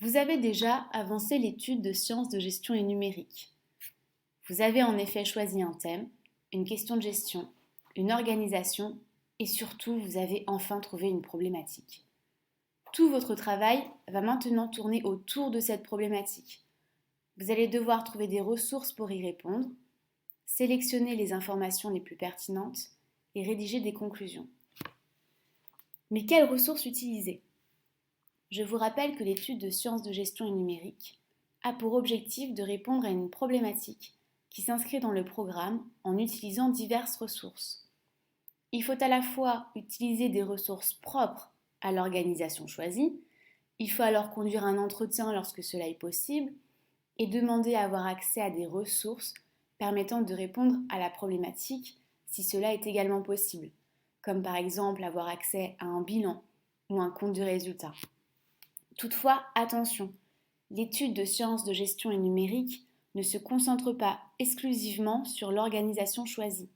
Vous avez déjà avancé l'étude de sciences de gestion et numérique. Vous avez en effet choisi un thème, une question de gestion, une organisation et surtout vous avez enfin trouvé une problématique. Tout votre travail va maintenant tourner autour de cette problématique. Vous allez devoir trouver des ressources pour y répondre, sélectionner les informations les plus pertinentes et rédiger des conclusions. Mais quelles ressources utiliser? Je vous rappelle que l'étude de sciences de gestion et numérique a pour objectif de répondre à une problématique qui s'inscrit dans le programme en utilisant diverses ressources. Il faut à la fois utiliser des ressources propres à l'organisation choisie, il faut alors conduire un entretien lorsque cela est possible et demander à avoir accès à des ressources permettant de répondre à la problématique si cela est également possible, comme par exemple avoir accès à un bilan ou un compte de résultats. Toutefois, attention, l'étude de sciences de gestion et numérique ne se concentre pas exclusivement sur l'organisation choisie.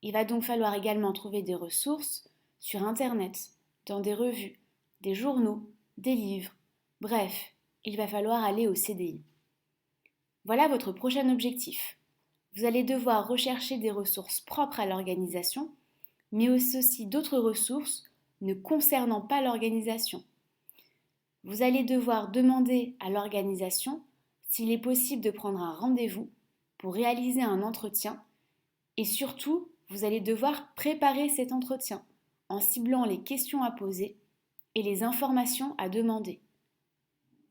Il va donc falloir également trouver des ressources sur Internet, dans des revues, des journaux, des livres, bref, il va falloir aller au CDI. Voilà votre prochain objectif. Vous allez devoir rechercher des ressources propres à l'organisation, mais aussi d'autres ressources ne concernant pas l'organisation. Vous allez devoir demander à l'organisation s'il est possible de prendre un rendez-vous pour réaliser un entretien et surtout, vous allez devoir préparer cet entretien en ciblant les questions à poser et les informations à demander.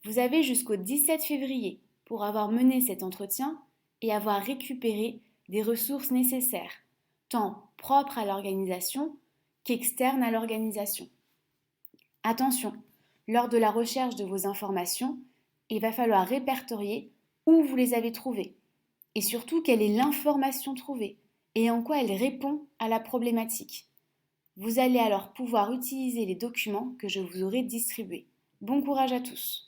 Vous avez jusqu'au 17 février pour avoir mené cet entretien et avoir récupéré des ressources nécessaires, tant propres à l'organisation qu'externes à l'organisation. Attention, lors de la recherche de vos informations, il va falloir répertorier où vous les avez trouvées et surtout quelle est l'information trouvée et en quoi elle répond à la problématique. Vous allez alors pouvoir utiliser les documents que je vous aurai distribués. Bon courage à tous!